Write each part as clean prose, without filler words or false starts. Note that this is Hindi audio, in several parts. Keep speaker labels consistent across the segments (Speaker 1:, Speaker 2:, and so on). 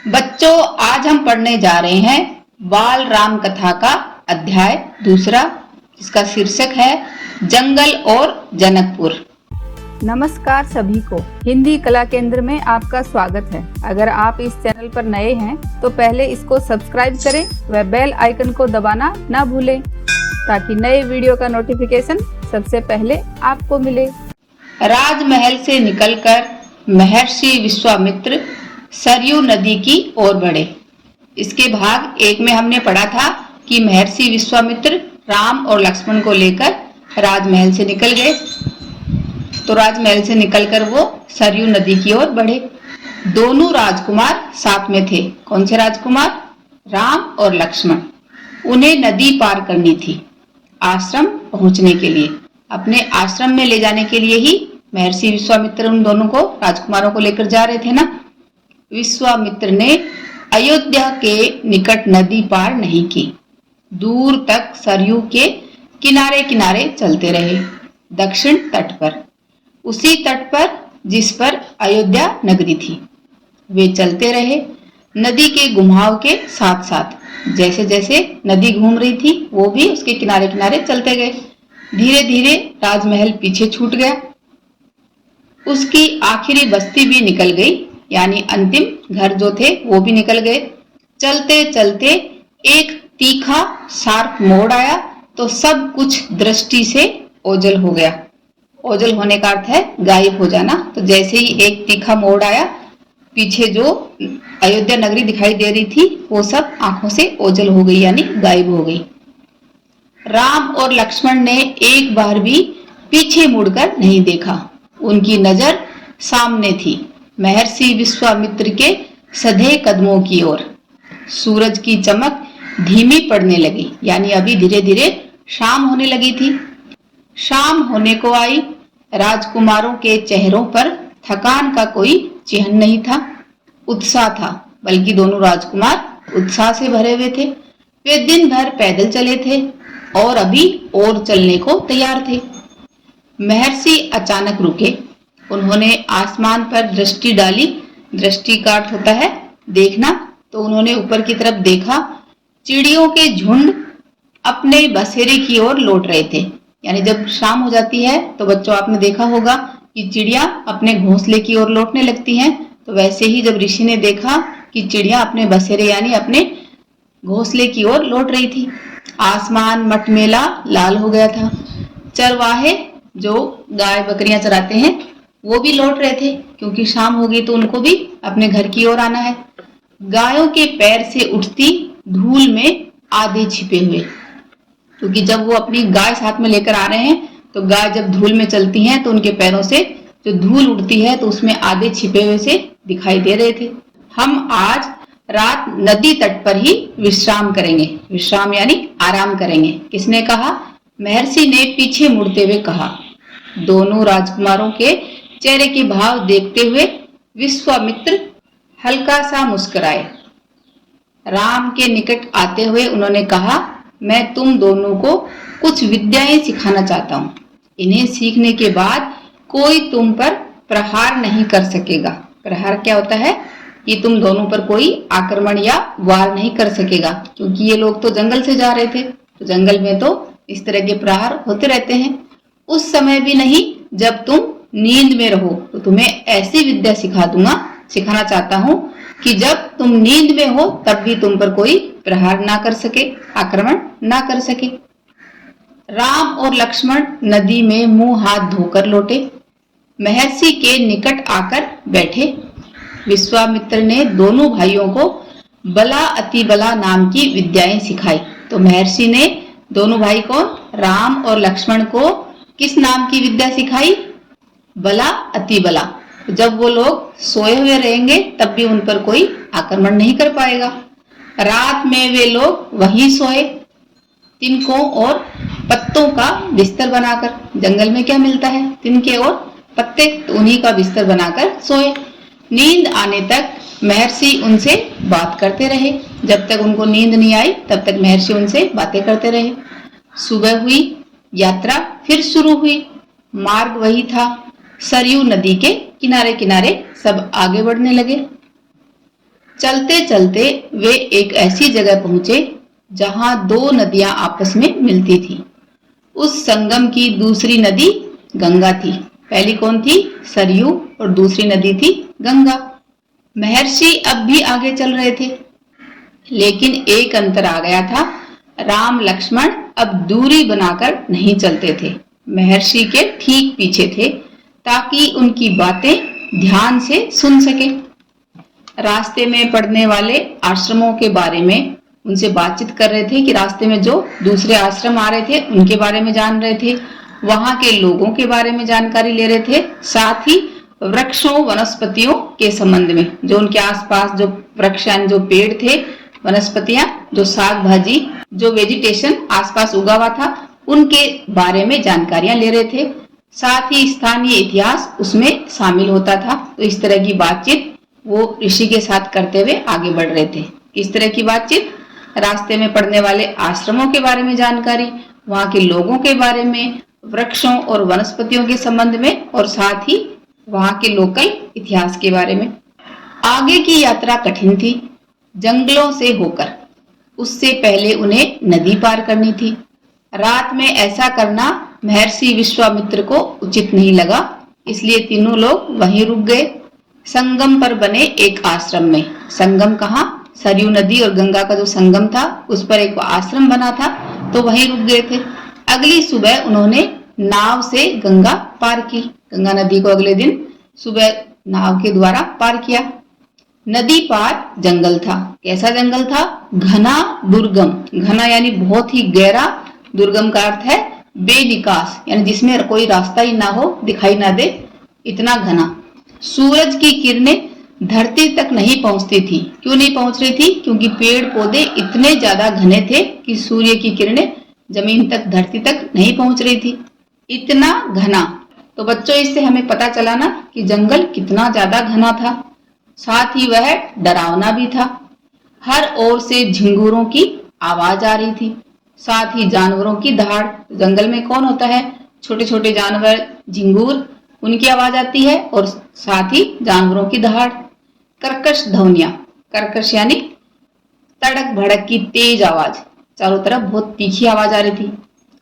Speaker 1: बच्चों, आज हम पढ़ने जा रहे हैं बाल राम कथा का अध्याय दूसरा, जिसका शीर्षक है जंगल और जनकपुर।
Speaker 2: नमस्कार सभी को, हिंदी कला केंद्र में आपका स्वागत है। अगर आप इस चैनल पर नए हैं तो पहले इसको सब्सक्राइब करें व बेल आइकन को दबाना ना भूलें ताकि नए वीडियो का नोटिफिकेशन सबसे पहले आपको मिले।
Speaker 1: राजमहल से निकलकर महर्षि विश्वामित्र सरयू नदी की ओर बढ़े। इसके भाग एक में हमने पढ़ा था कि महर्षि विश्वामित्र राम और लक्ष्मण को लेकर राजमहल से निकल गए। तो राजमहल से निकलकर वो सरयू नदी की ओर बढ़े। दोनों राजकुमार साथ में थे। कौन से राजकुमार? राम और लक्ष्मण। उन्हें नदी पार करनी थी आश्रम पहुंचने के लिए। अपने आश्रम में ले जाने के लिए ही महर्षि विश्वामित्र उन दोनों को, राजकुमारों को लेकर जा रहे थे ना। विश्वामित्र ने अयोध्या के निकट नदी पार नहीं की। दूर तक सरयू के किनारे किनारे चलते रहे, दक्षिण तट पर, उसी तट पर जिस पर अयोध्या नगरी थी। वे चलते रहे नदी के घुमाव के साथ साथ। जैसे जैसे नदी घूम रही थी वो भी उसके किनारे किनारे चलते गए। धीरे धीरे राजमहल पीछे छूट गया। उसकी आखिरी बस्ती भी निकल गई, यानी अंतिम घर जो थे वो भी निकल गए। चलते चलते एक तीखा शार्प मोड़ आया तो सब कुछ दृष्टि से ओझल हो गया। ओझल होने का अर्थ है गायब हो जाना। तो जैसे ही एक तीखा मोड़ आया, पीछे जो अयोध्या नगरी दिखाई दे रही थी वो सब आंखों से ओझल हो गई, यानी गायब हो गई। राम और लक्ष्मण ने एक बार भी पीछे मुड़कर नहीं देखा। उनकी नजर सामने थी, महर्षि विश्वामित्र के सधे कदमों की ओर। सूरज की चमक धीमी पड़ने लगी, यानी अभी धीरे धीरे शाम होने लगी थी। शाम होने को आई। राजकुमारों के चेहरों पर थकान का कोई चिन्ह नहीं था, उत्साह था। बल्कि दोनों राजकुमार उत्साह से भरे हुए थे। वे दिन भर पैदल चले थे और अभी और चलने को तैयार थे। महर्षि अचानक रुके। उन्होंने आसमान पर दृष्टि डाली। दृष्टि का अर्थ होता है देखना। तो उन्होंने ऊपर की तरफ देखा। चिड़ियों के झुंड अपने बसेरे की ओर लौट रहे थे। यानी जब शाम हो जाती है तो बच्चों आपने देखा होगा कि चिड़िया अपने घोंसले की ओर लौटने लगती हैं। तो वैसे ही जब ऋषि ने देखा कि चिड़िया अपने बसेरे यानी अपने घोंसले की ओर लौट रही थी। आसमान मटमेला लाल हो गया था। चरवाहे जो गाय बकरियां चराते हैं वो भी लौट रहे थे, क्योंकि शाम हो गई तो उनको भी अपने घर की ओर आना है। गायों के पैर से उठती धूल में आधे छिपे हुए, क्योंकि जब वो अपनी गाय साथ में लेकर आ रहे हैं तो गाय जब धूल में चलती हैं तो उनके पैरों से जो धूल उड़ती है तो उसमें आधे छिपे हुए से दिखाई दे रहे थे। हम आज रात नदी तट पर ही विश्राम करेंगे। विश्राम यानी आराम करेंगे। किसने कहा? महर्षि ने पीछे मुड़ते हुए कहा। दोनों राजकुमारों के चेहरे के भाव देखते हुए विश्वामित्र हल्का सा मुस्कुराए। राम के निकट आते हुए उन्होंने कहा, मैं तुम दोनों को कुछ विद्याएं सिखाना चाहता हूँ। इन्हें सीखने के बाद कोई तुम पर प्रहार नहीं कर सकेगा। प्रहार क्या होता है? कि तुम दोनों पर कोई आक्रमण या वार नहीं कर सकेगा, क्योंकि ये लोग तो जंगल से जा रहे थे। तो जंगल में तो इस तरह के प्रहार होते रहते हैं। उस समय भी नहीं जब तुम नींद में रहो। तो तुम्हें ऐसी विद्या सिखाना चाहता हूँ कि जब तुम नींद में हो तब भी तुम पर कोई प्रहार ना कर सके, आक्रमण ना कर सके। राम और लक्ष्मण नदी में मुंह हाथ धोकर लौटे। महर्षि के निकट आकर बैठे। विश्वामित्र ने दोनों भाइयों को बला अति बला नाम की विद्याएं सिखाई। तो महर्षि ने दोनों भाई को, राम और लक्ष्मण को, किस नाम की विद्या सिखाई? बला अति बला। जब वो लोग सोए हुए रहेंगे तब भी उन पर कोई आक्रमण नहीं कर पाएगा। रात में वे लोग वहीं सोए, तिनकों और पत्तों का बिस्तर बनाकर। जंगल में क्या मिलता है? तिनके और पत्ते। तो उन्हीं का बिस्तर बनाकर सोए। नींद आने तक महर्षि उनसे बात करते रहे। जब तक उनको नींद नहीं आई तब तक महर्षि उनसे बातें करते रहे। सुबह हुई, यात्रा फिर शुरू हुई। मार्ग वही था। सरयू नदी के किनारे किनारे सब आगे बढ़ने लगे। चलते चलते वे एक ऐसी जगह पहुंचे जहां दो नदियां आपस में मिलती थी। उस संगम की दूसरी नदी गंगा थी। पहली कौन थी? सरयू, और दूसरी नदी थी गंगा। महर्षि अब भी आगे चल रहे थे, लेकिन एक अंतर आ गया था। राम लक्ष्मण अब दूरी बनाकर नहीं चलते थे, महर्षि के ठीक पीछे थे, ताकि उनकी बातें ध्यान से सुन सके। रास्ते में पड़ने वाले आश्रमों के बारे में उनसे बातचीत कर रहे थे कि रास्ते में जो दूसरे आश्रम आ रहे थे उनके बारे में जान रहे थे, वहां के लोगों के बारे में जानकारी ले रहे थे, साथ ही वृक्षों वनस्पतियों के संबंध में, जो उनके आसपास जो वृक्ष जो पेड़ थे, वनस्पतियां, जो साग भाजी, जो वेजिटेशन आसपास उगा हुआ था, उनके बारे में जानकारियां ले रहे थे। साथ ही स्थानीय इतिहास उसमें शामिल होता था। तो इस तरह की बातचीत वो ऋषि के साथ करते हुए आगे बढ़ रहे थे। किस तरह की बातचीत? रास्ते में पड़ने वाले आश्रमों के बारे में जानकारी, वहां के लोगों के बारे में, वृक्षों और वनस्पतियों के संबंध में, और साथ ही वहां के लोकल इतिहास के बारे में। आगे की यात्रा कठिन थी, जंगलों से होकर। उससे पहले उन्हें नदी पार करनी थी। रात में ऐसा करना महर्षि विश्वामित्र को उचित नहीं लगा, इसलिए तीनों लोग वहीं रुक गए, संगम पर बने एक आश्रम में। संगम कहाँ? सरयू नदी और गंगा का जो संगम था उस पर एक आश्रम बना था, तो वहीं रुक गए थे। अगली सुबह उन्होंने नाव से गंगा पार की। गंगा नदी को अगले दिन सुबह नाव के द्वारा पार किया। नदी पार जंगल था। कैसा जंगल था? घना दुर्गम। घना यानी बहुत ही गहरा, दुर्गम का अर्थ है बेनिकास, यानी जिसमें कोई रास्ता ही ना हो, दिखाई ना दे, इतना घना। सूरज की किरणें धरती तक नहीं पहुंचती थी। क्यों नहीं पहुंच रही थी? क्योंकि पेड़ पौधे इतने ज्यादा घने थे कि सूर्य की किरणें जमीन तक, धरती तक नहीं पहुंच रही थी। इतना घना। तो बच्चों, इससे हमें पता चला ना कि जंगल कितना ज्यादा घना था। साथ ही वह डरावना भी था। हर ओर से झिंगुरों की आवाज आ रही थी, साथ ही जानवरों की दहाड़। जंगल में कौन होता है? छोटे छोटे जानवर, झिंगुर, उनकी आवाज आती है, और साथ ही जानवरों की दहाड़। कर्कश ध्वनियां। कर्कश यानी तड़क भड़क की तेज आवाज। चारों तरफ बहुत तीखी आवाज आ रही थी।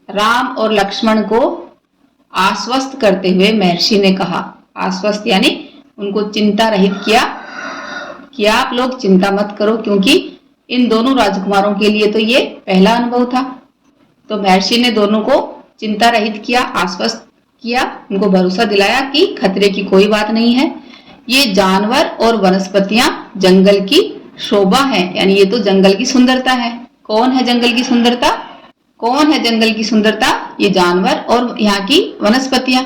Speaker 1: राम और लक्ष्मण को आश्वस्त करते हुए महर्षि ने कहा, आश्वस्त यानी उनको चिंता रहित किया कि आप लोग चिंता मत करो, क्योंकि इन दोनों राजकुमारों के लिए तो ये पहला अनुभव था। तो महर्षि ने दोनों को चिंता रहित किया, आश्वस्त किया, उनको भरोसा दिलाया कि खतरे की कोई बात नहीं है। ये जानवर और वनस्पतियां जंगल की शोभा है, यानी ये तो जंगल की सुंदरता है। कौन है जंगल की सुंदरता? कौन है जंगल की सुंदरता? ये जानवर और यहाँ की वनस्पतियां।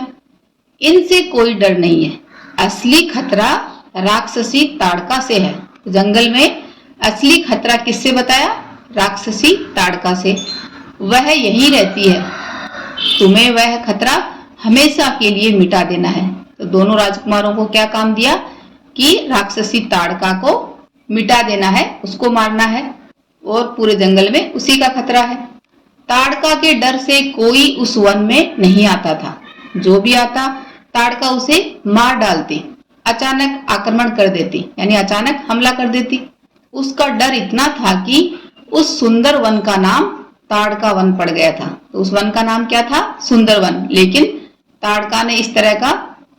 Speaker 1: इनसे कोई डर नहीं है। असली खतरा राक्षसी ताड़का से है। तो जंगल में असली खतरा किससे बताया? राक्षसी ताड़का से। वह यहीं रहती है, तुम्हें वह खतरा हमेशा के लिए मिटा देना है। तो दोनों राजकुमारों को क्या काम दिया कि राक्षसी ताड़का को मिटा देना है, उसको मारना है, और पूरे जंगल में उसी का खतरा है। ताड़का के डर से कोई उस वन में नहीं आता था। जो भी आता, ताड़का उसे मार डालती, अचानक आक्रमण कर देती, यानी अचानक हमला कर देती। उसका डर इतना था कि उस सुंदर वन का नाम ताड़का वन पड़ गया था। तो उस वन का नाम क्या था? सुंदर वन। लेकिन ताड़का ने इस तरह का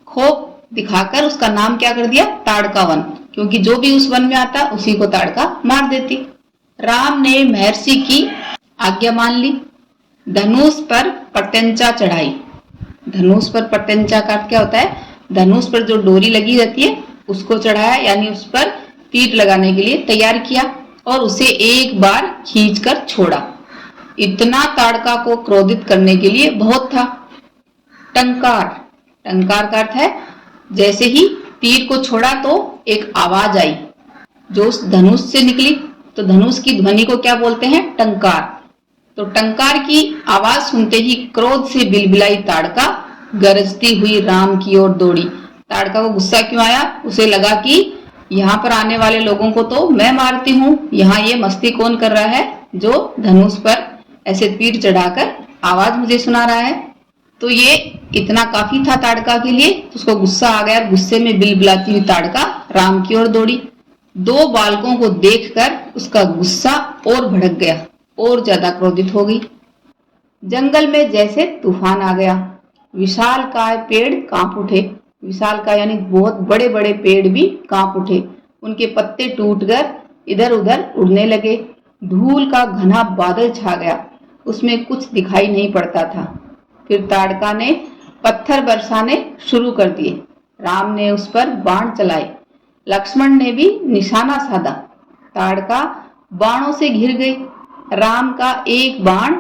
Speaker 1: खोफ दिखाकर उसका नाम क्या कर दिया? ताड़का वन, क्योंकि जो भी उस वन में आता उसी को ताड़का मार देती। राम ने महर्षि की आज्ञा मान ली। धनुष पर प्रत्यंचा चढ़ाई। धनुष पर प्रत्यंचा का क्या होता है? धनुष पर जो डोरी लगी रहती है उसको चढ़ाया, यानी उस पर तीर लगाने के लिए तैयार किया, और उसे एक बार खींचकर छोड़ा। इतना ताड़का को क्रोधित करने के लिए बहुत था। टंकार। टंकार का अर्थ है जैसे ही तीर को छोड़ा तो एक आवाज आई जो उस धनुष से निकली। तो धनुष की ध्वनि को क्या बोलते हैं? टंकार। तो टंकार की आवाज सुनते ही क्रोध से बिलबिलाई ताड़का गरजती हुई राम की ओर दौड़ी। ताड़का को गुस्सा क्यों आया? उसे लगा कि यहाँ पर आने वाले लोगों को तो मैं मारती हूँ, यहाँ ये मस्ती कौन कर रहा है जो धनुष पर ऐसे तीर चढ़ाकर आवाज मुझे सुना रहा है। तो ये इतना काफी था ताड़का के लिए। तो उसको गुस्सा आ गया, गुस्से में बिलबिलाती हुई ताड़का राम की ओर दौड़ी। दो बालकों को देखकर उसका गुस्सा और भड़क गया और ज्यादा क्रोधित हो गई। जंगल में जैसे तूफान आ गया। विशालकाय पेड़ कांप उठे। विशालकाय यानी बहुत बड़े बड़े पेड़ भी कांप उठे। उनके पत्ते टूटकर इधर उधर उड़ने लगे। धूल का घना बादल छा गया। उसमें कुछ दिखाई नहीं पड़ता था। फिर ताड़का ने पत्थर बरसाने शुरू कर दिए। राम ने उस पर बाण चलाए। लक्ष्मण ने भी निशाना साधा। ताड़का बाणों से घिर गई। राम का एक बाण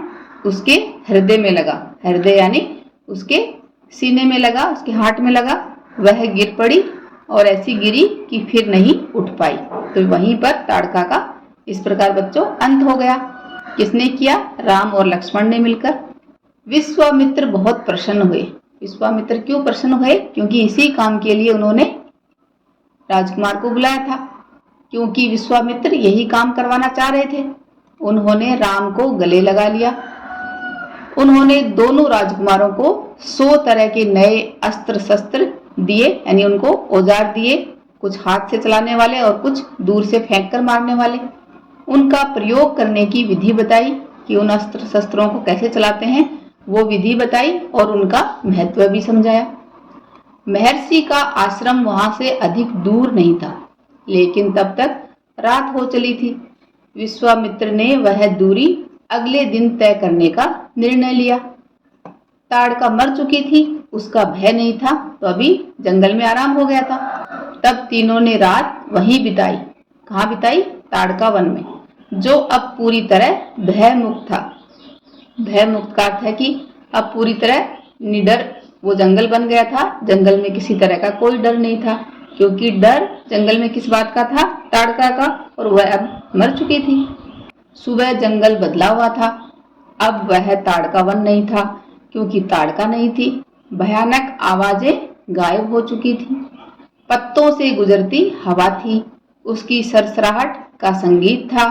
Speaker 1: उसके हृदय में लगा। हृदय यानी उसके सीने में लगा, उसके हार्ट में लगा। वह गिर पड़ी और ऐसी गिरी कि फिर नहीं उठ पाई। तो वहीं पर ताड़का का इस प्रकार बच्चों अंत हो गया। किसने किया? राम और लक्ष्मण ने मिलकर। विश्वामित्र बहुत प्रसन्न हुए। विश्वामित्र क्यों प्रसन्न हुए? क्योंकि इसी काम के लिए उन्होंने राजकुमार को बुलाया था, क्योंकि विश्वामित्र यही काम करवाना चाह रहे थे। उन्होंने राम को गले लगा लिया। उन्होंने दोनों राजकुमारों को 100 तरह के नए अस्त्र शस्त्र दिए, यानी उनको औजार दिए, कुछ हाथ से चलाने वाले और कुछ दूर से फेंक कर मारने वाले। उनका प्रयोग करने की विधि बताई कि उन अस्त्र शस्त्रों को कैसे चलाते हैं, वो विधि बताई और उनका महत्व भी समझाया। महर्षि का आश्रम वहां से अधिक दूर नहीं था, लेकिन तब तक रात हो चली थी। विश्वामित्र ने वह दूरी अगले दिन तय करने का निर्णय लिया। ताड़का मर चुकी थी, उसका भय नहीं था, तो अभी जंगल में आराम हो गया था। तब तीनों ने रात वहीं बिताई। कहाँ बिताई? ताड़का वन में, जो अब पूरी तरह भयमुक्त था। भयमुक्त का अर्थ है कि अब पूरी तरह निडर वो जंगल बन गया था। जंगल में किसी तरह का कोई डर नहीं था, क्योंकि डर जंगल में किस बात का था? ताड़का का, और वह अब मर चुकी थी। सुबह जंगल बदला हुआ था। अब वह ताड़का वन नहीं था, क्योंकि ताड़का नहीं थी। भयानक आवाजें गायब हो चुकी थी। पत्तों से गुजरती हवा थी, उसकी सरसराहट का संगीत था,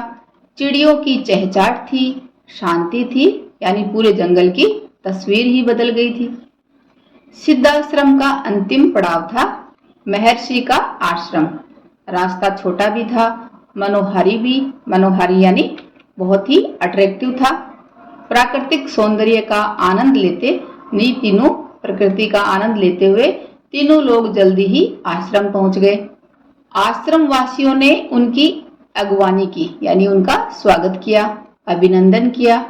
Speaker 1: चिड़ियों की चहचहाट थी, शांति थी, यानी पूरे जंगल की तस्वीर ही बदल गई थी। सिद्धाश्रम का अंतिम पड़ाव था महर्षि का आश्रम। रास्ता छोटा भी था, मनोहारी भी। मनोहारी यानी बहुत ही अट्रैक्टिव था। प्राकृतिक सौंदर्य का आनंद लेते तीनों प्रकृति का आनंद लेते हुए तीनों लोग जल्दी ही आश्रम पहुंच गए। आश्रम वासियों ने उनकी अगवानी की, यानी उनका स्वागत किया, अभिनंदन किया।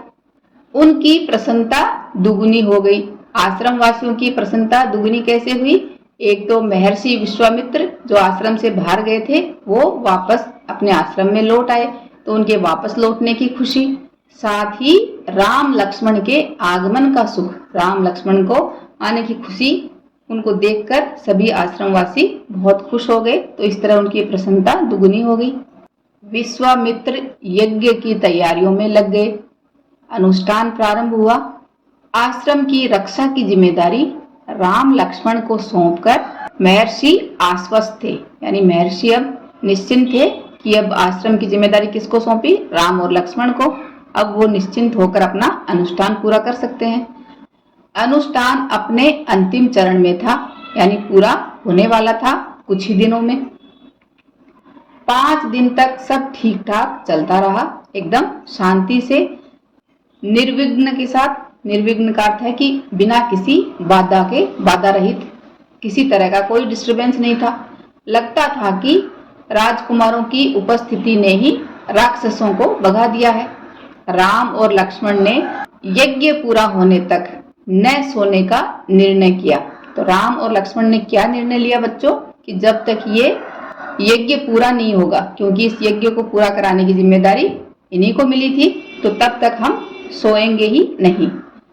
Speaker 1: उनकी प्रसन्नता दुगुनी हो गई। आश्रम वासियों की प्रसन्नता दुगुनी कैसे हुई? एक तो महर्षि विश्वामित्र जो आश्रम से बाहर गए थे, वो वापस अपने आश्रम में लौट आए, तो उनके वापस लौटने की खुशी, साथ ही राम लक्ष्मण के आगमन का सुख, राम लक्ष्मण को आने की खुशी, उनको देखकर सभी आश्रमवासी बहुत खुश हो गए। तो इस तरह उनकी प्रसन्नता दुगुनी हो गई। विश्वामित्र यज्ञ की तैयारियों में लग गए। अनुष्ठान प्रारंभ हुआ। आश्रम की रक्षा की जिम्मेदारी राम लक्ष्मण को सौंपकर महर्षि आश्वस्त थे, यानी महर्षि अब निश्चिंत थे कि अब आश्रम की जिम्मेदारी किसको सौंपी? राम और लक्ष्मण को। अब वो निश्चिंत होकर अपना अनुष्ठान पूरा कर सकते हैं। अनुष्ठान अपने अंतिम चरण में था, यानी पूरा होने वाला था कुछ ही दिनों में। 5 दिन तक सब ठीक ठाक चलता रहा, एकदम शांति से, निर्विघ्न के साथ। निर्विघ्न का अर्थ है कि बिना किसी बाधा के, बाधा रहित, किसी तरह का कोई डिस्टरबेंस नहीं था। लगता था कि राजकुमारों की उपस्थिति ने ही राक्षसों को भगा दिया है। राम और लक्ष्मण ने यज्ञ पूरा होने तक न सोने का निर्णय किया। तो राम और लक्ष्मण ने क्या निर्णय लिया बच्चों? कि जब तक ये यज्ञ पूरा नहीं होगा, क्योंकि इस यज्ञ को पूरा कराने की जिम्मेदारी इन्हीं को मिली थी, तो तब तक हम सोएंगे ही नहीं।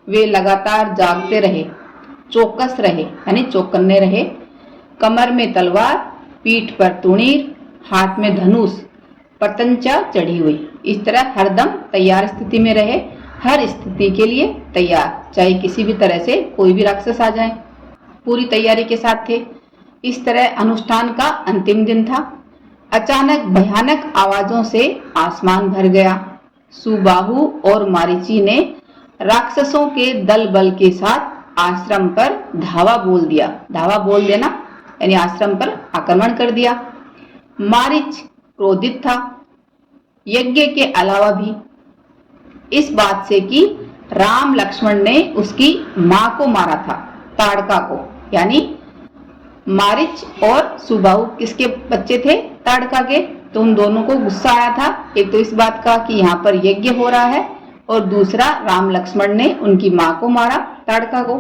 Speaker 1: वे लगातार जागते रहे, चौकस रहे, यानी चौकन्ने रहे। कमर में तलवार, पीठ पर तुणीर, हाथ में धनुष, पतंचा चढ़ी हुई, इस तरह हरदम तैयार स्थिति में रहे, हर स्थिति के लिए तैयार, चाहे किसी भी तरह से कोई भी राक्षस आ जाए, पूरी तैयारी के साथ थे। इस तरह अनुष्ठान का अंतिम दिन था। अचानक भयानक आवाजों से आसमान भर गया। सुबाहु और मारीची ने राक्षसों के दल बल के साथ आश्रम पर धावा बोल दिया। धावा बोल देना यानी आश्रम पर आक्रमण कर दिया। मारीच क्रोधित था, यज्ञ के अलावा भी इस बात से कि राम लक्ष्मण ने उसकी मां को मारा था, ताड़का को। यानी मारीच और सुबाहु किसके बच्चे थे? ताड़का के। तो उन दोनों को गुस्सा आया था, एक तो इस बात का कि यहाँ पर यज्ञ हो रहा है, और दूसरा राम लक्ष्मण ने उनकी मां को मारा, ताड़का को।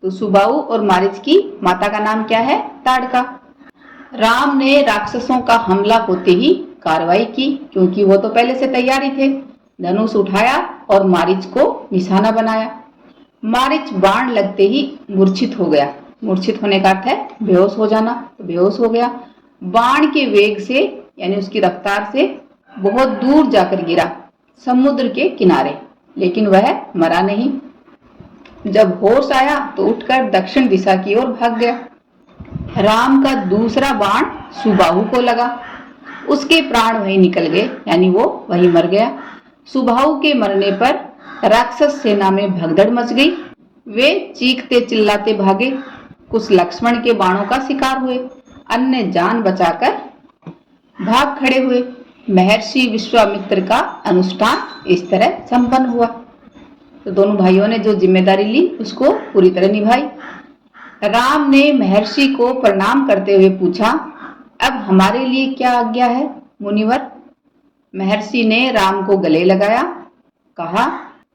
Speaker 1: तो सुबाहु और मारीच की माता का नाम क्या है? ताड़का। राम ने राक्षसों का हमला होते ही कार्रवाई की, क्योंकि वो तो पहले से तैयारी थे। धनुष उठाया और मारीच को निशाना बनाया। मारीच बाण लगते ही मूर्छित हो गया। मूर्छित होने का अर्थ है बेहोश हो जाना, तो बेहोश हो गया। बाण के वेग से यानी उसकी रफ्तार से बहुत दूर जाकर गिरा, समुद्र के किनारे, लेकिन वह मरा नहीं। जब होश आया तो उठकर दक्षिण दिशा की ओर भाग गया। राम का दूसरा बाण सुबाहु को लगा, उसके प्राण वहीं निकल गए, यानी वो वहीं मर गया। सुबाहु के मरने पर राक्षस सेना में भगदड़ मच गई। वे चीखते चिल्लाते भागे। कुछ लक्ष्मण के बाणों का शिकार हुए, अन्य जान बचाकर भाग खड़े हुए। महर्षि विश्वामित्र का अनुष्ठान इस तरह संपन्न हुआ। तो दोनों भाइयों ने जो जिम्मेदारी ली उसको पूरी तरह निभाई। राम ने महर्षि को प्रणाम करते हुए पूछा, अब हमारे लिए क्या आज्ञा है मुनिवर? महर्षि ने राम को गले लगाया, कहा,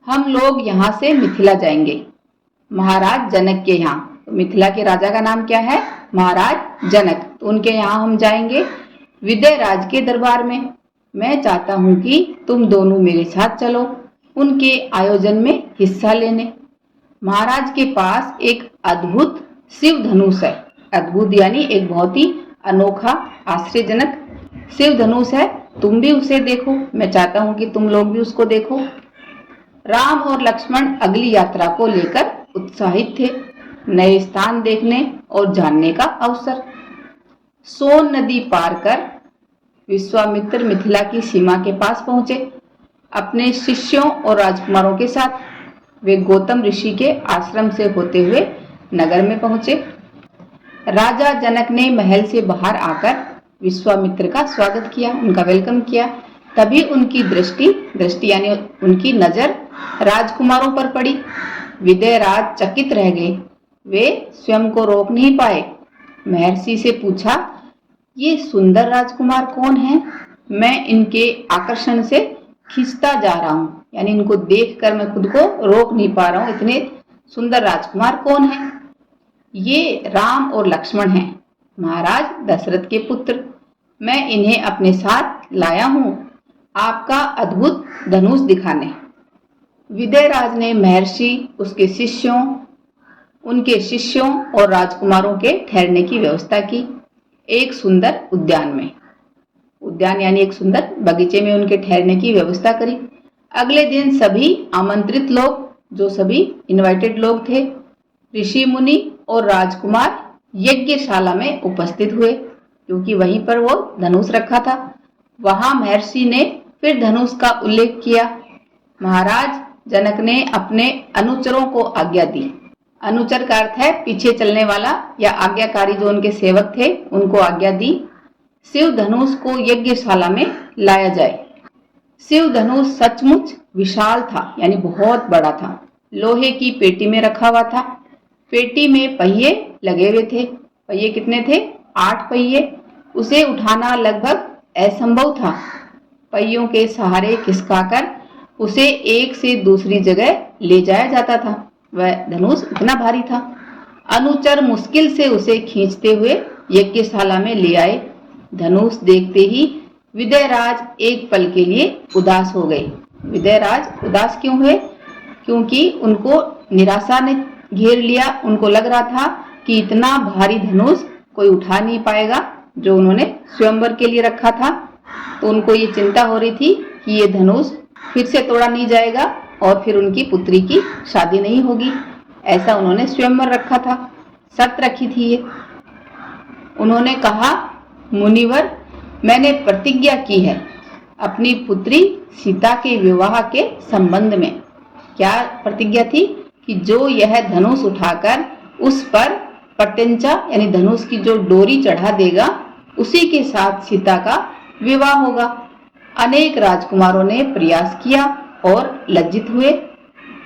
Speaker 1: हम लोग यहाँ से मिथिला जाएंगे, महाराज जनक के यहाँ। तो मिथिला के राजा का नाम क्या है? महाराज जनक। तो उनके यहाँ हम जाएंगे विदय राज के दरबार में। मैं चाहता हूँ कि तुम दोनों मेरे साथ चलो, उनके आयोजन में हिस्सा लेने। महाराज के पास एक अद्भुत शिव धनुष है। अद्भुत यानी एक बहुत ही अनोखा, आश्चर्यजनक शिव धनुष है। तुम भी उसे देखो, मैं चाहता हूं कि तुम लोग भी उसको देखो। राम और लक्ष्मण अगली यात्रा को लेकर उत्साहित थे, नए स्थान देखने और जानने का अवसर। सोन नदी पार कर विश्वामित्र मिथिला की सीमा के पास पहुंचे। अपने शिष्यों और राजकुमारों के साथ वे गौतम ऋषि के आश्रम से होते हुए नगर में पहुंचे। राजा जनक ने महल से बाहर आकर विश्वामित्र का स्वागत किया, उनका वेलकम किया। तभी उनकी दृष्टि यानी उनकी नजर राजकुमारों पर पड़ी। विदय राज चकित रह गए, वे स्वयं को रोक नहीं पाए। महर्षि से पूछा, ये सुंदर राजकुमार कौन हैं? मैं इनके आकर्षण से खींचता जा रहा हूँ, यानी इनको देखकर मैं खुद को रोक नहीं पा रहा हूँ। इतने सुंदर राजकुमार कौन हैं? ये राम और लक्ष्मण हैं, महाराज दशरथ के पुत्र। मैं इन्हें अपने साथ लाया हूँ आपका अद्भुत धनुष दिखाने। विदय राज ने महर्षि, उनके शिष्यों और राजकुमारों के ठहरने की व्यवस्था की। एक सुंदर उद्यान में, उद्यान यानी एक सुंदर बगीचे में उनके ठहरने की व्यवस्था करी। अगले दिन सभी आमंत्रित लोग, जो सभी इनवाइटेड लोग थे, ऋषि मुनि और राजकुमार यज्ञशाला में उपस्थित हुए, क्योंकि वहीं पर वो धनुष रखा था। वहां महर्षि ने फिर धनुष का उल्लेख किया। महाराज जनक ने अपने अनुचरों को आज्ञा दी। अनुचर का अर्थ है पीछे चलने वाला या आज्ञाकारी, जो उनके सेवक थे उनको आज्ञा दी, शिव धनुष को यज्ञशाला में लाया जाए। शिव धनुष सचमुच विशाल था, यानी बहुत बड़ा था। लोहे की पेटी में रखा हुआ था। पेटी में पहिए लगे हुए थे। पहिए कितने थे? 8 पहिए। उसे उठाना लगभग असंभव था। पहियों के सहारे खिसकाकर उसे एक से दूसरी जगह ले जाया जाता था। वह धनुष इतना भारी था। अनुचर मुश्किल से उसे खींचते हुए यज्ञशाला में ले आए। धनुष देखते ही विदयराज एक पल के लिए उदास हो गए। विदयराज उदास क्यों हुए? क्योंकि उनको निराशा ने घेर लिया। उनको लग रहा था कि इतना भारी धनुष कोई उठा नहीं पाएगा, जो उन्होंने स्वयंवर के लिए रखा था। तो उनको ये चिंता हो रही थी कि ये धनुष फिर से तोड़ा नहीं जाएगा और फिर उनकी पुत्री की शादी नहीं होगी। ऐसा उन्होंने स्वयंवर रखा था, शर्त रखी थी ये। उन्होंने कहा, मुनिवर, मैंने प्रतिज्ञा की है अपनी पुत्री सीता के विवाह के संबंध में। क्या प्रतिज्ञा थी? कि जो यह धनुष उठाकर उस पर प्रत्यंचा यानी धनुष की जो डोरी चढ़ा देगा, उसी के साथ सीता का विवाह होगा। अनेक राजकुमारों ने प्रयास किया और लज्जित हुए,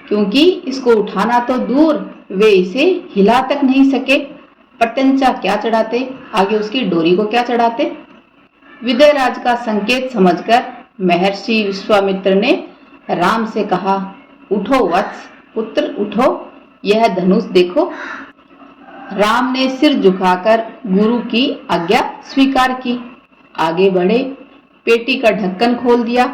Speaker 1: क्योंकि इसको उठाना तो दूर, वे इसे हिला तक नहीं सके। प्रत्यंचा क्या चढ़ाते, आगे उसकी डोरी को क्या चढ़ाते। विदयराज का संकेत समझकर महर्षि विश्वामित्र ने राम से कहा, उठो वत्स, पुत्र उठो, यह धनुष देखो। राम ने सिर झुकाकर गुरु की आज्ञा स्वीकार की। आगे बढ़े, पेटी का ढक्कन खोल दिया।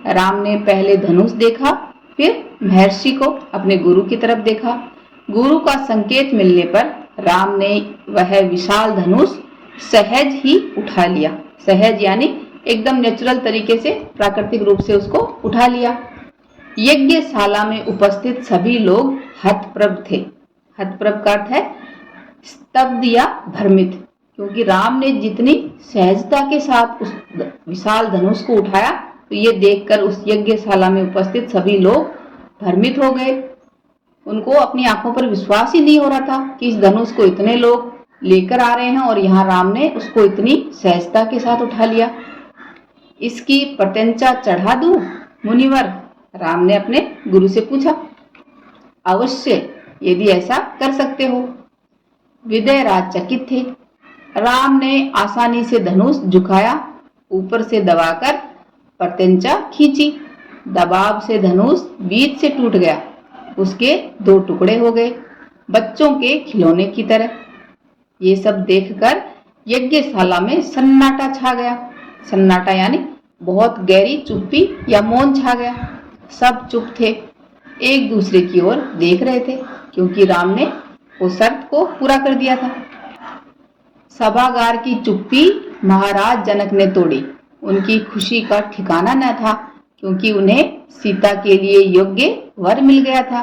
Speaker 1: राम ने पहले धनुष देखा, फिर महर्षि को, अपने गुरु की तरफ देखा। गुरु का संकेत मिलने पर राम ने वह विशाल धनुष सहज ही उठा लिया। सहज यानी एकदम नेचुरल तरीके से, प्राकृतिक रूप से उसको उठा लिया। यज्ञशाला में उपस्थित सभी लोग हतप्रभ थे। हतप्रभ का अर्थ है स्तब्ध या भ्रमित, क्योंकि राम ने जितनी सहजता के साथ उस विशाल धनुष को उठाया, तो ये देखकर उस यज्ञशाला में उपस्थित सभी लोग भ्रमित हो गए। उनको अपनी आंखों पर विश्वास ही नहीं हो रहा था कि इस धनुष को इतने लोग लेकर आ रहे हैं और यहाँ राम ने उसको इतनी सहजता के साथ उठा लिया। इसकी प्रत्यंचा चढ़ा दूं मुनिवर, राम ने अपने गुरु से पूछा। अवश्य, यदि ऐसा कर सकते हो। विदयराज चकित थे। राम ने आसानी से धनुष झुकाया, ऊपर से दबाकर प्रत्यंचा खींची। दबाव से धनुष बीच से टूट गया, उसके 2 टुकड़े हो गए, बच्चों के खिलौने की तरह। ये सब देखकर यज्ञशाला में सन्नाटा छा गया। सन्नाटा यानी बहुत गहरी चुप्पी या मौन छा गया। सब चुप थे, एक दूसरे की ओर देख रहे थे, क्योंकि राम ने वो शर्त को पूरा कर दिया था। सभागार की चुप्पी महाराज जनक ने तोड़ी। उनकी खुशी का ठिकाना न था, क्योंकि उन्हें सीता के लिए योग्य वर मिल गया था।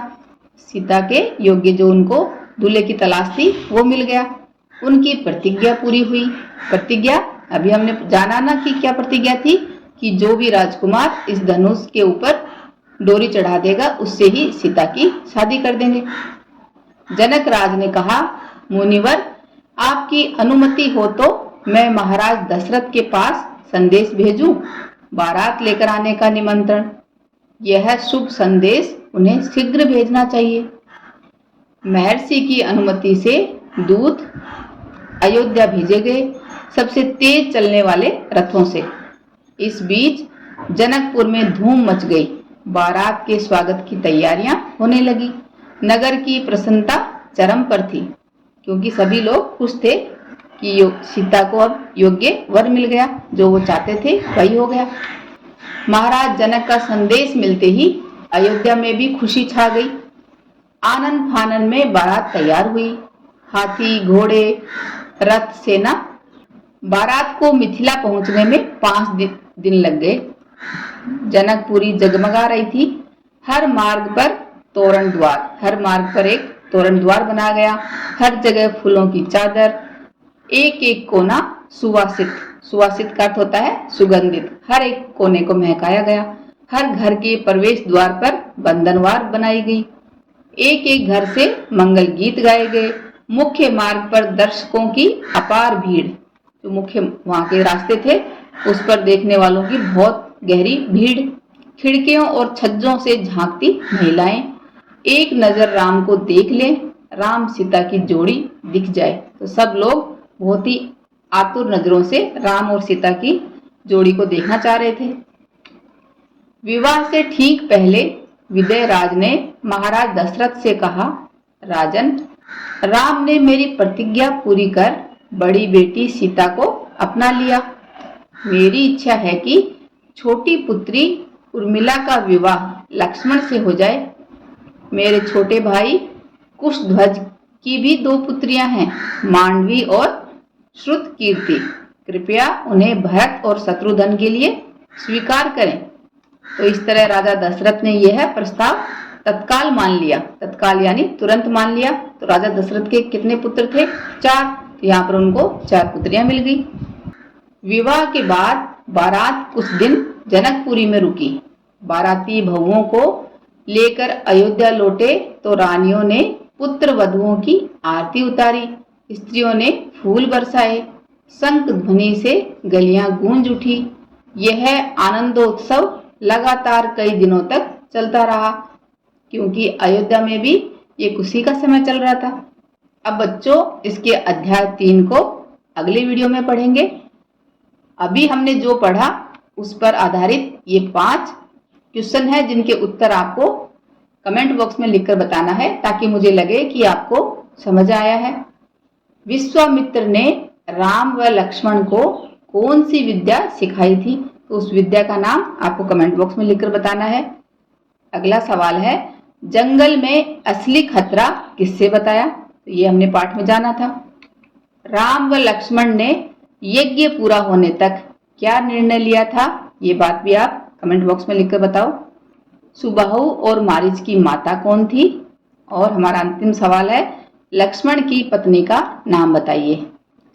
Speaker 1: सीता के योग्य जो उनको दूल्हे की तलाश थी, वो मिल गया। उनकी प्रतिज्ञा पूरी हुई। प्रतिज्ञा अभी हमने जाना ना कि क्या प्रतिज्ञा थी, कि जो भी राजकुमार इस धनुष के ऊपर डोरी चढ़ा देगा, उससे ही सीता की शादी कर देंगे। जनक राज ने कहा, मुनिवर, आपकी अनुमति हो तो मैं महाराज दशरथ के पास संदेश भेजूं, बारात लेकर आने का निमंत्रण। यह शुभ संदेश उन्हें शीघ्र भेजना चाहिए। महर्षि की अनुमति से दूत अयोध्या भेजे गए, सबसे तेज चलने वाले रथों से। इस बीच जनकपुर में धूम मच गई। बारात के स्वागत की तैयारियां होने लगी। नगर की प्रसन्नता चरम पर थी, क्योंकि सभी लोग खुश थे कि सीता को अब योग्य वर मिल गया, जो वो चाहते थे वही हो गया। महाराज जनक का संदेश मिलते ही अयोध्या में भी खुशी छा गई। आनंद फानन में बारात तैयार हुई। हाथी, घोड़े, रथ, सेना। बारात को मिथिला पहुंचने में 5 दिन लग गए। जनकपुरी जगमगा रही थी। हर मार्ग पर तोरण द्वार, हर मार्ग पर एक तोरण द्वार बना गया। हर जगह फूलों की चादर, एक एक कोना सुवासित, सुवासित का अर्थ होता है सुगंधित, हर एक कोने को महकाया गया। हर घर के प्रवेश द्वार पर बंधनवार बनाई गई। एक एक घर से मंगल गीत गाए गए। मुख्य मार्ग पर दर्शकों की अपार भीड़, जो मुख्य वहां के रास्ते थे उस पर देखने वालों की बहुत गहरी भीड़। खिड़कियों और छज्जों से झांकती महिलाएं। एक नजर राम को देख ले, राम सीता की जोड़ी दिख जाए, तो सब लोग बहुत ही आतुर नजरों से राम और सीता की जोड़ी को देखना चाह रहे थे। विवाह से ठीक पहले विदयराज ने महाराज दशरथ से कहा, राजन, राम ने मेरी प्रतिज्ञा पूरी कर बड़ी बेटी सीता को अपना लिया। मेरी इच्छा है कि छोटी पुत्री उर्मिला का विवाह लक्ष्मण से हो जाए। मेरे छोटे भाई कुशध्वज की भी 2 पुत्रियां हैं, मांडवी और श्रुतकीर्ति। कृपया उन्हें भरत और शत्रुघ्न के लिए स्वीकार करें। तो इस तरह राजा दशरथ ने यह प्रस्ताव तत्काल मान लिया। तत्काल यानी तुरंत मान लिया। तो राजा दशरथ के कितने पुत्र थे? 4। तो यहाँ पर उनको 4 पुत्रियां मिल गई। विवाह के बाद बारात कुछ दिन जनकपुरी में रुकी। बाराती बहुओं को लेकर अयोध्या लौटे तो रानियों ने पुत्र वधुओं की आरती उतारी। स्त्रियों ने फूल बरसाए। शंख ध्वनि से गलियां गूंज उठी। यह आनंदोत्सव लगातार कई दिनों तक चलता रहा, क्योंकि अयोध्या में भी ये खुशी का समय चल रहा था। अब बच्चों, इसके अध्याय 3 को अगले वीडियो में पढ़ेंगे। अभी हमने जो पढ़ा उस पर आधारित ये 5 क्वेश्चन है, जिनके उत्तर आपको कमेंट बॉक्स में लिखकर बताना है, ताकि मुझे लगे कि आपको समझ आया है। विश्वामित्र ने राम व लक्ष्मण को कौन सी विद्या सिखाई थी? तो उस विद्या का नाम आपको कमेंट बॉक्स में लिखकर बताना है। अगला सवाल है, जंगल में असली खतरा किससे बताया? तो ये हमने पाठ में जाना था। राम व लक्ष्मण ने यज्ञ पूरा होने तक क्या निर्णय लिया था? ये बात भी आप कमेंट बॉक्स में लिखकर बताओ। सुबाहु और मारीच की माता कौन थी? और हमारा अंतिम सवाल है, लक्ष्मण की पत्नी का नाम बताइए।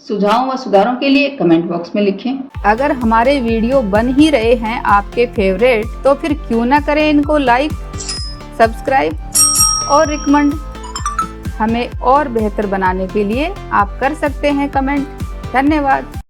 Speaker 1: सुझावों व सुधारों के लिए कमेंट बॉक्स में लिखें।
Speaker 2: अगर हमारे वीडियो बन ही रहे हैं आपके फेवरेट, तो फिर क्यों ना करें इनको लाइक, सब्सक्राइब और रिकमेंड। हमें और बेहतर बनाने के लिए आप कर सकते हैं कमेंट। धन्यवाद।